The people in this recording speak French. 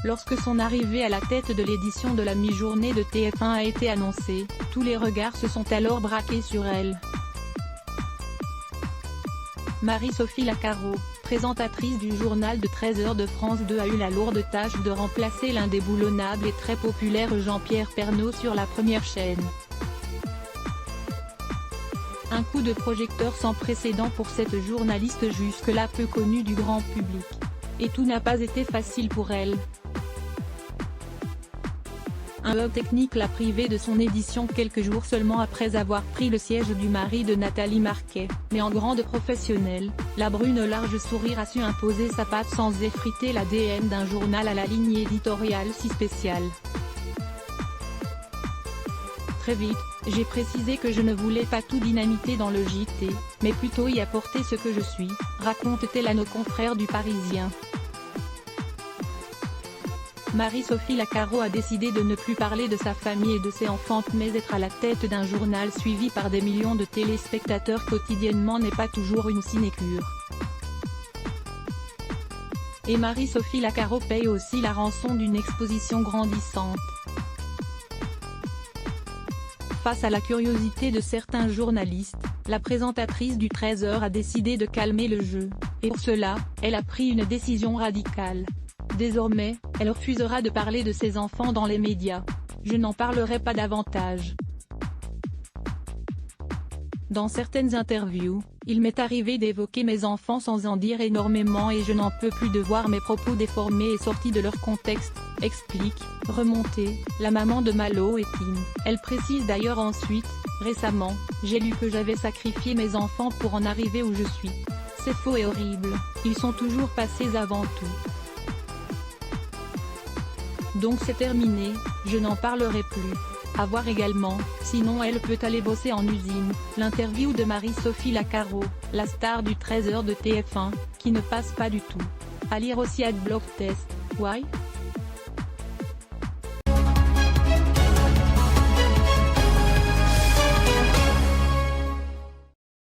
Lorsque son arrivée à la tête de l'édition de la mi-journée de TF1 a été annoncée, tous les regards se sont alors braqués sur elle. Marie-Sophie Lacaro, présentatrice du journal de 13h de France 2, a eu la lourde tâche de remplacer l'indéboulonnable et très populaire Jean-Pierre Pernaut sur la première chaîne. Un coup de projecteur sans précédent pour cette journaliste jusque-là peu connue du grand public. Et tout n'a pas été facile pour elle. Un bug technique l'a privée de son édition quelques jours seulement après avoir pris le siège du mari de Nathalie Marquet, mais en grande professionnelle, la brune au large sourire a su imposer sa patte sans effriter l'ADN d'un journal à la ligne éditoriale si spéciale. Très vite, j'ai précisé que je ne voulais pas tout dynamiter dans le JT, mais plutôt y apporter ce que je suis, raconte-t-elle à nos confrères du Parisien. Marie-Sophie Lacaro a décidé de ne plus parler de sa famille et de ses enfants, mais être à la tête d'un journal suivi par des millions de téléspectateurs quotidiennement n'est pas toujours une sinécure. Et Marie-Sophie Lacaro paye aussi la rançon d'une exposition grandissante. Face à la curiosité de certains journalistes, la présentatrice du 13h a décidé de calmer le jeu, et pour cela, elle a pris une décision radicale. Désormais, elle refusera de parler de ses enfants dans les médias. Je n'en parlerai pas davantage. Dans certaines interviews, il m'est arrivé d'évoquer mes enfants sans en dire énormément et je n'en peux plus de voir mes propos déformés et sortis de leur contexte, explique, remontée, la maman de Malo et Tim. Elle précise d'ailleurs ensuite, récemment, j'ai lu que j'avais sacrifié mes enfants pour en arriver où je suis. C'est faux et horrible, ils sont toujours passés avant tout. Donc c'est terminé, je n'en parlerai plus. À voir également, sinon elle peut aller bosser en usine. L'interview de Marie-Sophie Lacaro, la star du 13h de TF1, qui ne passe pas du tout. À lire aussi @blogtest. Why?